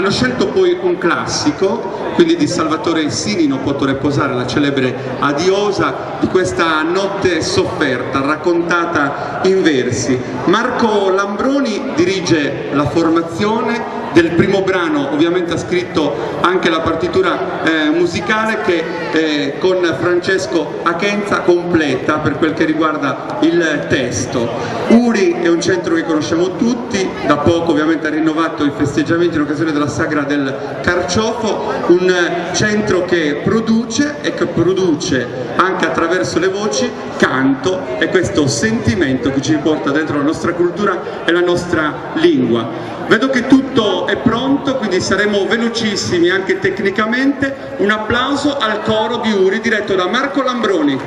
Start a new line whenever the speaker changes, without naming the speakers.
Hanno scelto poi un classico, quindi di Salvatore Ensini, Non potrò posare, la celebre adiosa di questa notte sofferta, raccontata in versi. Marco Lambroni dirige la formazione del primo brano, ovviamente ha scritto anche la partitura musicale che con Francesco Achenza completa per quel che riguarda il testo. Uri è un centro che conosciamo tutti, da poco ovviamente ha rinnovato i festeggiamenti in occasione della sagra del Carciofo, un centro che produce e che produce anche attraverso le voci canto e questo sentimento che ci porta dentro la nostra cultura e la nostra lingua. Vedo che tutto è pronto, quindi saremo velocissimi anche tecnicamente. Un applauso al coro di Uri diretto da Marco Lambroni.